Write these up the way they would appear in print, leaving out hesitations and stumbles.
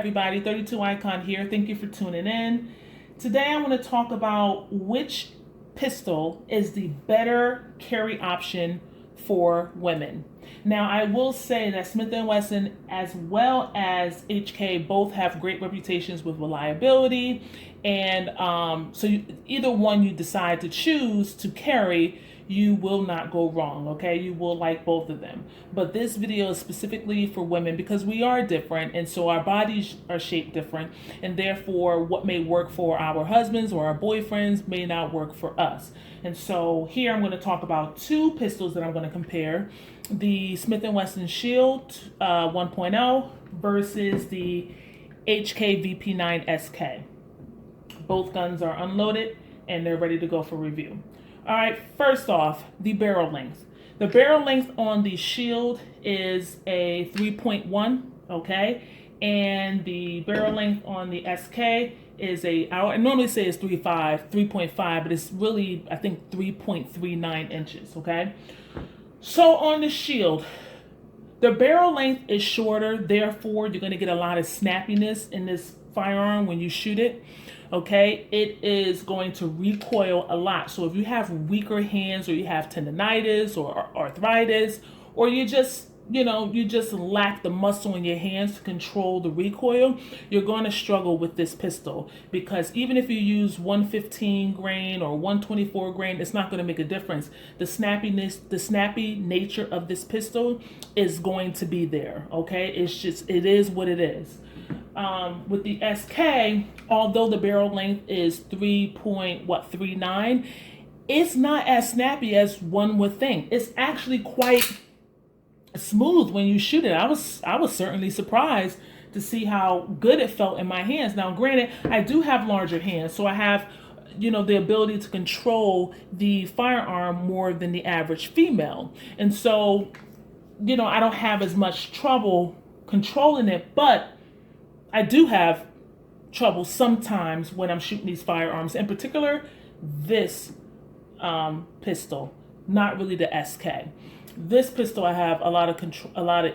everybody, 32 Icon here. Thank you for tuning in. Today I want to talk about which pistol is the better carry option for women. Now I will say that Smith & Wesson as well as HK both have great reputations with reliability, and either one you decide to choose to carry, you will not go wrong, okay? You will like both of them. But this video is specifically for women because we are different, and so our bodies are shaped different, and therefore what may work for our husbands or our boyfriends may not work for us. And so here I'm going to talk about two pistols that I'm going to compare: the Smith & Wesson Shield 1.0 versus the HK VP9sk. Both guns are unloaded and they're ready to go for review. All right, first off, the barrel length. The barrel length on the Shield is a 3.1, okay? And the barrel length on the SK is I normally say it's 3.5, but it's really, I think, 3.39 inches, okay? So on the Shield, the barrel length is shorter, therefore you're going to get a lot of snappiness in this firearm when you shoot it. Okay, it is going to recoil a lot. So if you have weaker hands, or you have tendonitis or arthritis, or you just lack the muscle in your hands to control the recoil, you're going to struggle with this pistol, because even if you use 115 grain or 124 grain, it's not going to make a difference. The snappy nature of this pistol is going to be there. Okay, it is what it is. With the SK, although the barrel length is 3.39, it's not as snappy as one would think. It's actually quite smooth when you shoot it. I was certainly surprised to see how good it felt in my hands. Now, granted, I do have larger hands, so I have the ability to control the firearm more than the average female, and so I don't have as much trouble controlling it, but I do have trouble sometimes when I'm shooting these firearms, in particular this pistol, not really the SK. This pistol I have a lot of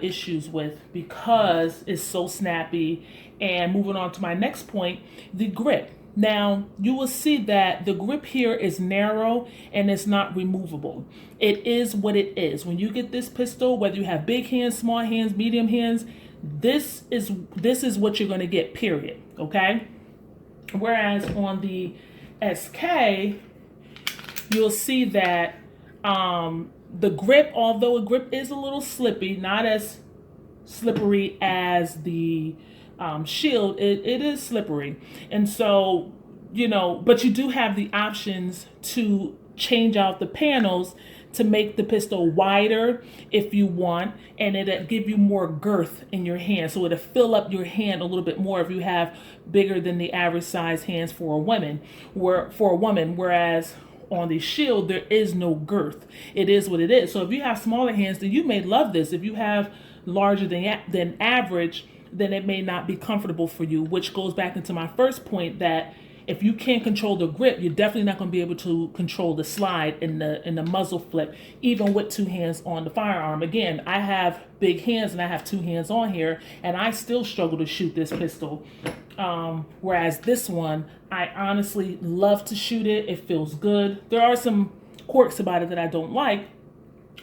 issues with because it's so snappy. And moving on to my next point, the grip. Now, you will see that the grip here is narrow and it's not removable. It is what it is. When you get this pistol, whether you have big hands, small hands, medium hands, this is what you're going to get, period. Okay? Whereas on the SK, you'll see that the grip, although a grip is a little slippy, not as slippery as the Shield, it is slippery. And so, but you do have the options to change out the panels to make the pistol wider if you want, and it'll give you more girth in your hand. So it'll fill up your hand a little bit more if you have bigger than the average size hands for a woman, whereas on the Shield, there is no girth. It is what it is. So if you have smaller hands, then you may love this. If you have larger than average, then it may not be comfortable for you, which goes back into my first point, that if you can't control the grip, you're definitely not going to be able to control the slide in the muzzle flip, even with two hands on the firearm. Again, I have big hands and I have two hands on here, and I still struggle to shoot this pistol. Whereas this one, I honestly love to shoot it. It feels good. There are some quirks about it that I don't like,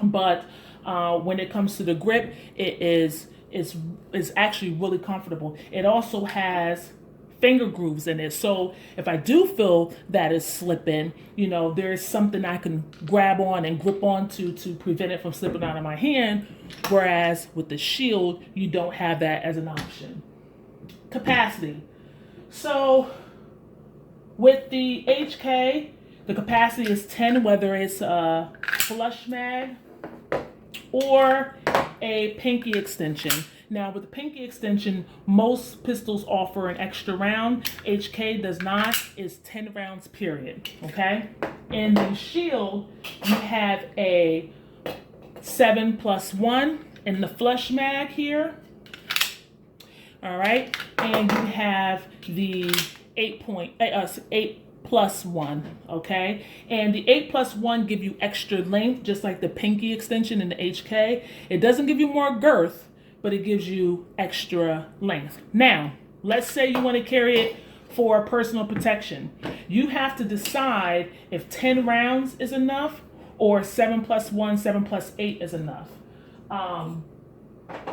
but when it comes to the grip, it's actually really comfortable. It also has finger grooves in it, so if I do feel that it's slipping, there's something I can grab on and grip onto to prevent it from slipping out of my hand. Whereas with the Shield, you don't have that as an option. Capacity. So with the HK, the capacity is 10, whether it's a flush mag or a pinky extension. Now, with the pinky extension, most pistols offer an extra round. HK does not. It's 10 rounds, period. Okay? In the Shield, you have a 7+1 in the flush mag here. All right? And you have the 8+1, okay? And the 8+1 give you extra length, just like the pinky extension in the HK. It doesn't give you more girth, but it gives you extra length. Now, Let's say you want to carry it for personal protection. You have to decide if 10 rounds is enough or 7+1, 7+8 is enough.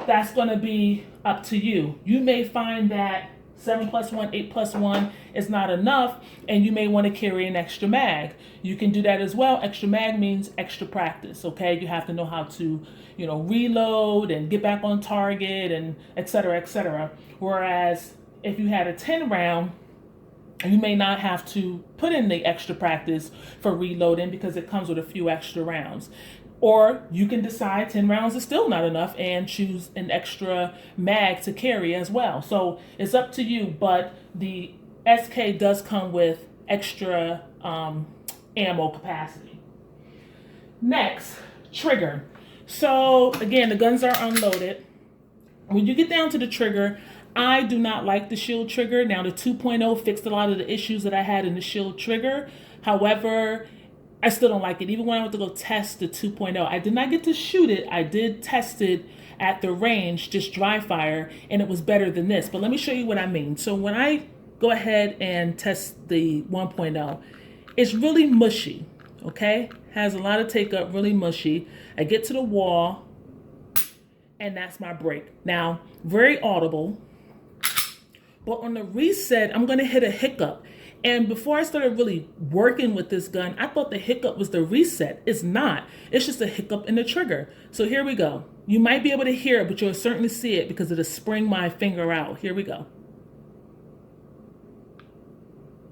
That's going to be up to you. You may find that 7+1, 8+1 is not enough, and you may want to carry an extra mag. You can do that as well. Extra mag means extra practice, okay? You have to know how to, reload and get back on target and et cetera, et cetera. Whereas if you had a 10 round, you may not have to put in the extra practice for reloading because it comes with a few extra rounds. Or you can decide 10 rounds is still not enough and choose an extra mag to carry as well. So it's up to you, but the SK does come with extra ammo capacity. Next, trigger. So again, the guns are unloaded. When you get down to the trigger, I do not like the shield trigger. Now the 2.0 fixed a lot of the issues that I had in the shield trigger. However, I still don't like it. Even when I went to go test the 2.0, I did not get to shoot it. I did test it at the range, just dry fire, and it was better than this. But let me show you what I mean. So when I go ahead and test the 1.0, it's really mushy, okay? Has a lot of take up, really mushy. I get to the wall, and that's my break. Now, very audible, but on the reset, I'm gonna hit a hiccup. And before I started really working with this gun, I thought the hiccup was the reset. It's not. It's just a hiccup in the trigger. So here we go. You might be able to hear it, but you'll certainly see it because it'll spring my finger out. Here we go.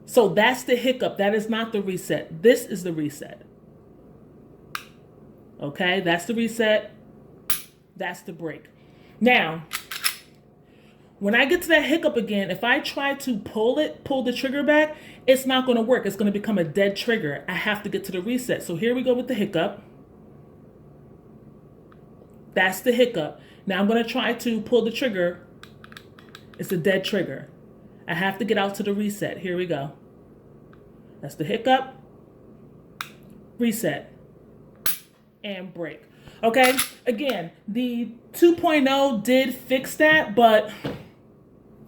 So that's the hiccup. That is not the reset. This is the reset. Okay, that's the reset. That's the break. Now, when I get to that hiccup again, if I try to pull the trigger back, it's not going to work. It's going to become a dead trigger. I have to get to the reset. So here we go with the hiccup. That's the hiccup. Now I'm going to try to pull the trigger. It's a dead trigger. I have to get out to the reset. Here we go. That's the hiccup, reset, and break. Okay, again, the 2.0 did fix that, but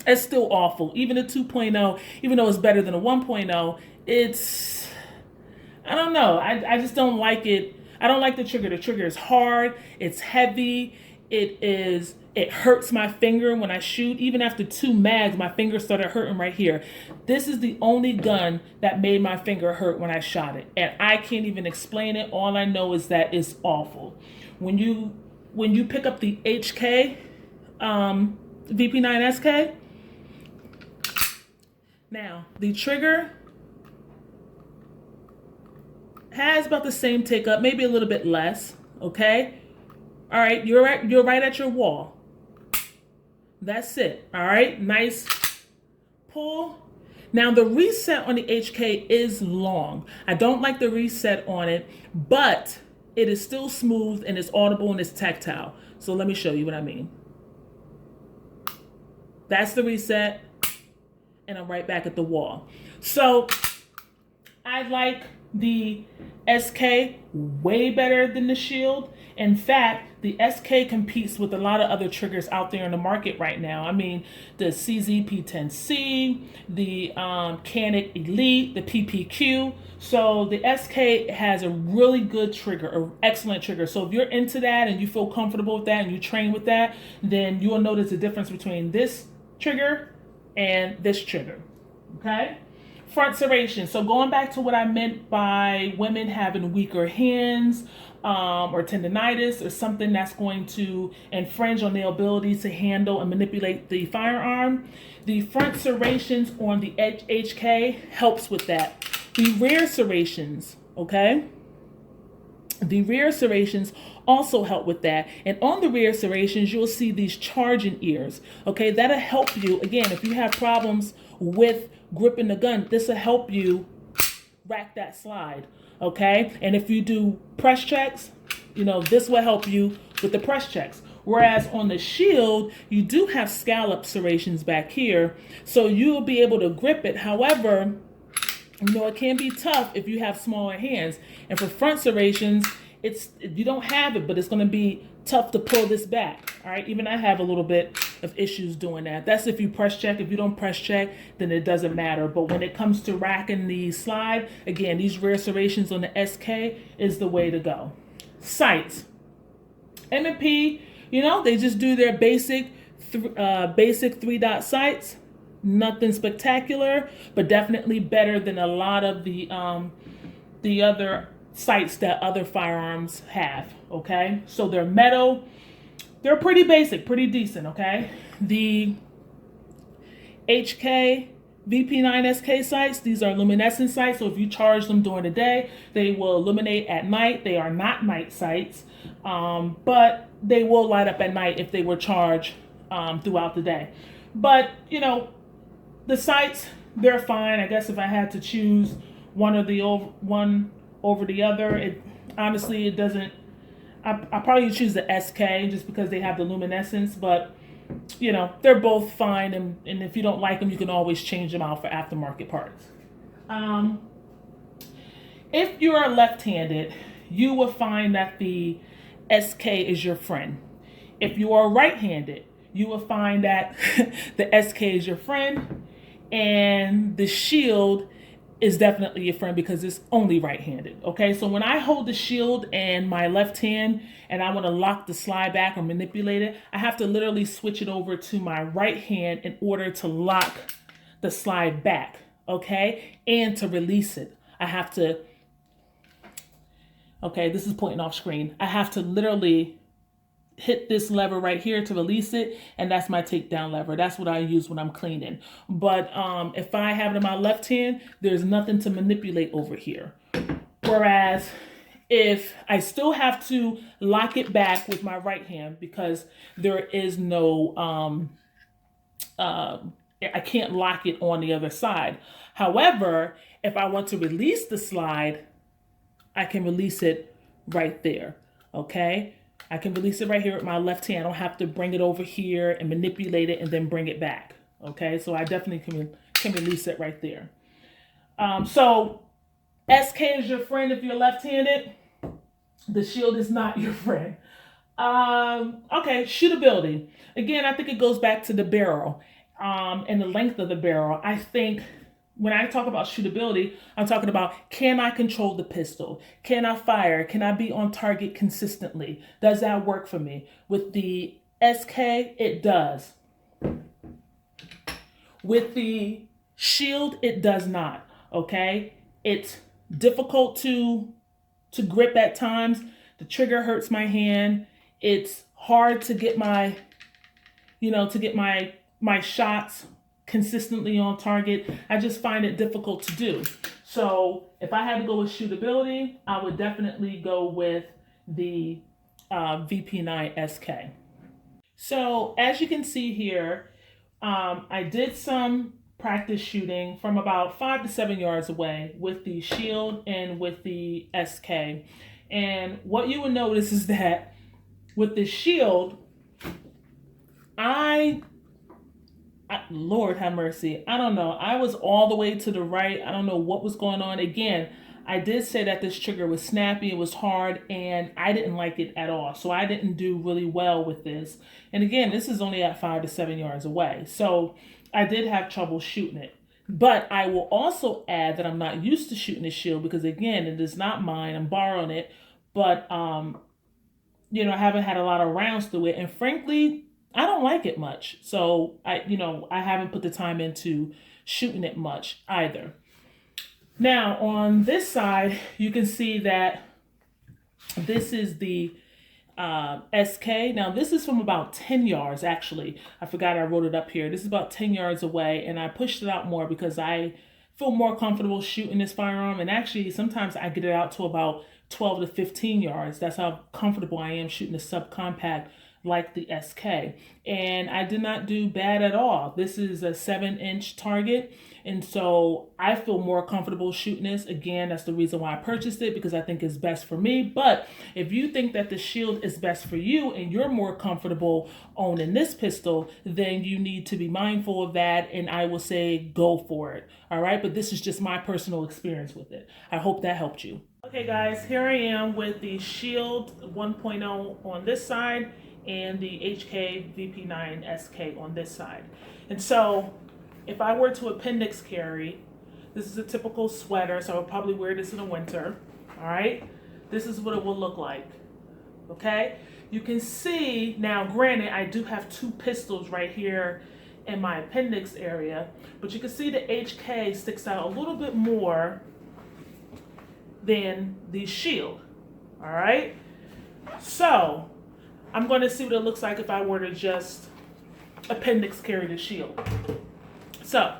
it's still awful. Even the 2.0, even though it's better than a 1.0, it's, I don't know. I just don't like it. I don't like the trigger. The trigger is hard. It's heavy. It hurts my finger when I shoot. Even after 2 mags, my finger started hurting right here. This is the only gun that made my finger hurt when I shot it. And I can't even explain it. All I know is that it's awful. When you pick up the HK, VP9sk, now the trigger has about the same take up, maybe a little bit less, okay? All right, you're right at your wall. That's it, all right? Nice pull. Now the reset on the HK is long. I don't like the reset on it, but it is still smooth and it's audible and it's tactile. So let me show you what I mean. That's the reset, and I'm right back at the wall. So I like the SK way better than the Shield. In fact, the SK competes with a lot of other triggers out there in the market right now. I mean, the VP9sk, the Canik Elite, the PPQ. So the SK has a really good trigger, an excellent trigger. So if you're into that and you feel comfortable with that and you train with that, then you will notice the difference between this trigger and this trigger, okay? Front serrations. So going back to what I meant by women having weaker hands, or tendonitis or something that's going to infringe on their ability to handle and manipulate the firearm, the front serrations on the HK helps with that. The rear serrations, okay? The rear serrations also help with that. And on the rear serrations, you'll see these charging ears, okay? That'll help you, again, if you have problems with gripping the gun, this will help you rack that slide, okay? And if you do press checks, you know, this will help you with the press checks. Whereas on the Shield, you do have scallop serrations back here, so you'll be able to grip it. However, you know, it can be tough if you have smaller hands. And for front serrations, you don't have it, but it's going to be tough to pull this back, all right? Even I have a little bit of issues doing that. That's if you press check. If you don't press check, then it doesn't matter. But when it comes to racking the slide, again, these rear serrations on the SK is the way to go. Sights. M&P, they just do their basic 3-dot sights. Nothing spectacular, but definitely better than a lot of the other sights that other firearms have. Okay, so they're metal. They're pretty basic, pretty decent. Okay, the HK VP9sk sights, these are luminescent sights, so if you charge them during the day, they will illuminate at night. They are not night sights, but they will light up at night if they were charged throughout the day. But, the sights, they're fine. I guess if I had to choose one over the other, it doesn't, I probably choose the SK just because they have the luminescence, but they're both fine, and if you don't like them, you can always change them out for aftermarket parts. If you are left-handed, you will find that the SK is your friend. If you are right-handed, you will find that the SK is your friend, and the shield is definitely your friend because it's only right-handed. Okay, so when I hold the shield in my left hand and I want to lock the slide back or manipulate it, I have to literally switch it over to my right hand in order to lock the slide back, okay, and to release it. I have to, okay, this is pointing off screen. I have to literally hit this lever right here to release it, and that's my takedown lever. That's what I use when I'm cleaning. But if I have it in my left hand, there's nothing to manipulate over here. Whereas if I still have to lock it back with my right hand because there is no, I can't lock it on the other side. However, if I want to release the slide, I can release it right there, okay? I can release it right here with my left hand. I don't have to bring it over here and manipulate it and then bring it back. Okay, so I definitely can release it right there. So SK is your friend if you're left-handed. The shield is not your friend. Okay, shootability. Again, I think it goes back to the barrel and the length of the barrel. I think when I talk about shootability, I'm talking about, can I control the pistol? Can I fire? Can I be on target consistently? Does that work for me? With the SK, it does. With the shield, it does not, okay? It's difficult to grip at times. The trigger hurts my hand. It's hard to get my shots consistently on target. I just find it difficult to do. So if I had to go with shootability, I would definitely go with the VP9sk. So as you can see here, I did some practice shooting from about 5 to 7 yards away with the shield and with the SK. And what you will notice is that with the shield, Lord have mercy, I don't know. I was all the way to the right. I don't know what was going on. Again, I did say that this trigger was snappy, it was hard, and I didn't like it at all. So I didn't do really well with this. And again, this is only at 5 to 7 yards away. So I did have trouble shooting it. But I will also add that I'm not used to shooting the shield because, again, it is not mine. I'm borrowing it. But, I haven't had a lot of rounds through it. And frankly, I don't like it much. So I haven't put the time into shooting it much either. Now on this side, you can see that this is the SK. Now this is from about 10 yards actually. I forgot I wrote it up here. This is about 10 yards away, and I pushed it out more because I feel more comfortable shooting this firearm. And actually sometimes I get it out to about 12 to 15 yards. That's how comfortable I am shooting a subcompact like the SK. And I did not do bad at all. This is a 7-inch target, and so I feel more comfortable shooting this. Again, that's the reason why I purchased it, because I think it's best for me. But if you think that the shield is best for you and you're more comfortable owning this pistol, then you need to be mindful of that, and I will say go for it. All right, but this is just my personal experience with it. I hope that helped you. Okay guys, here I am with the Shield 1.0 on this side and the HK VP9sk on this side. And so if I were to appendix carry, this is a typical sweater, so I would probably wear this in the winter, all right? This is what it will look like, okay? You can see, now granted, I do have 2 pistols right here in my appendix area, but you can see the HK sticks out a little bit more than the shield, all right? So I'm going to see what it looks like if I were to just appendix carry the shield. So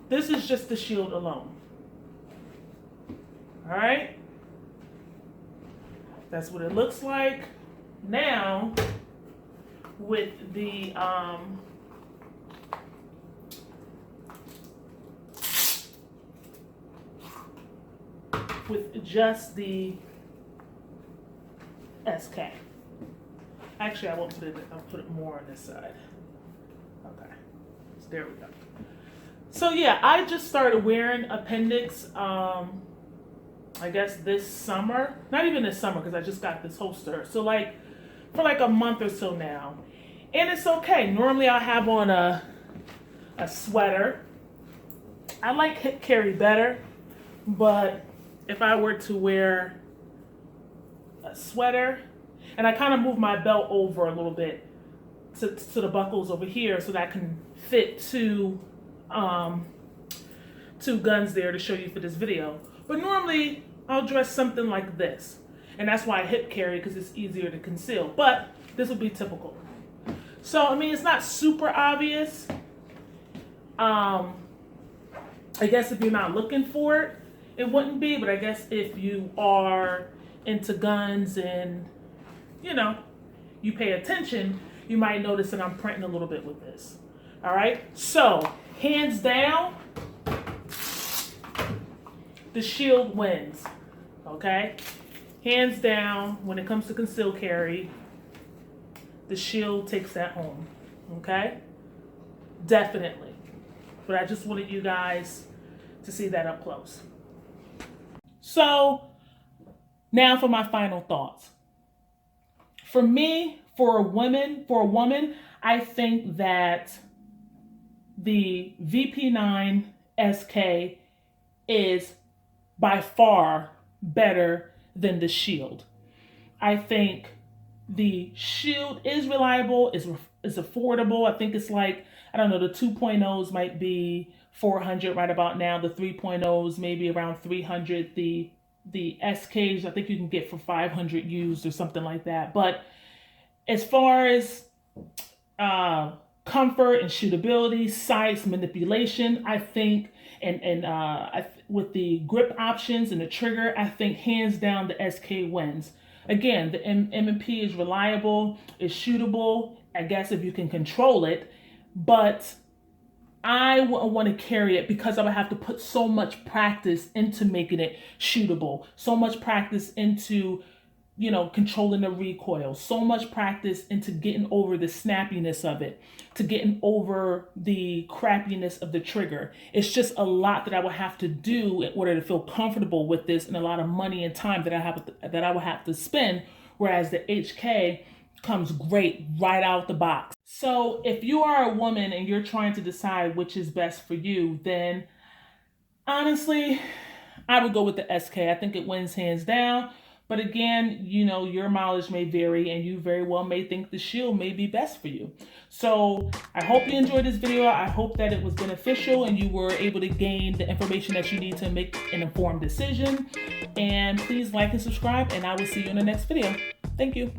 this is just the shield alone, all right? That's what it looks like. Now with the with just the SK. Actually, I won't put it, I'll put it more on this side. Okay, so there we go. So yeah, I just started wearing appendix, I guess this summer. Not even this summer, because I just got this holster. So like, for like a month or so now. And it's okay. Normally I'll have on a sweater. I like hip carry better, but if I were to wear a sweater, and I kind of move my belt over a little bit to the buckles over here so that I can fit 2 guns there to show you for this video. But normally I'll dress something like this. And that's why I hip carry, because it's easier to conceal. But this would be typical. So, I mean, it's not super obvious. I guess if you're not looking for it, it wouldn't be, but I guess if you are into guns and, you know, you pay attention, you might notice that I'm printing a little bit with this. All right, so hands down, the shield wins, okay? Hands down, when it comes to concealed carry, the shield takes that home, okay? Definitely. But I just wanted you guys to see that up close. So now for my final thoughts. For me, for a woman, I think that the VP9sk is by far better than the shield. I think the shield is reliable, is affordable. I think it's like, I don't know, the 2.0s might be $400 right about now. The 3.0s maybe around $300. The SKs I think you can get for $500 used or something like that. But as far as comfort and shootability, sights, manipulation, I think, with the grip options and the trigger, I think hands down the SK wins. Again, the M&P is reliable, it's shootable, I guess if you can control it, but I wouldn't want to carry it because I would have to put so much practice into making it shootable, so much practice into, you know, controlling the recoil, so much practice into getting over the snappiness of it, to getting over the crappiness of the trigger. It's just a lot that I would have to do in order to feel comfortable with this, and a lot of money and time that I would have to spend, whereas the HK comes great right out the box. So if you are a woman and you're trying to decide which is best for you, then honestly, I would go with the SK. I think it wins hands down. But again, you know, your mileage may vary and you very well may think the shield may be best for you. So I hope you enjoyed this video. I hope that it was beneficial and you were able to gain the information that you need to make an informed decision. And please like and subscribe, and I will see you in the next video. Thank you.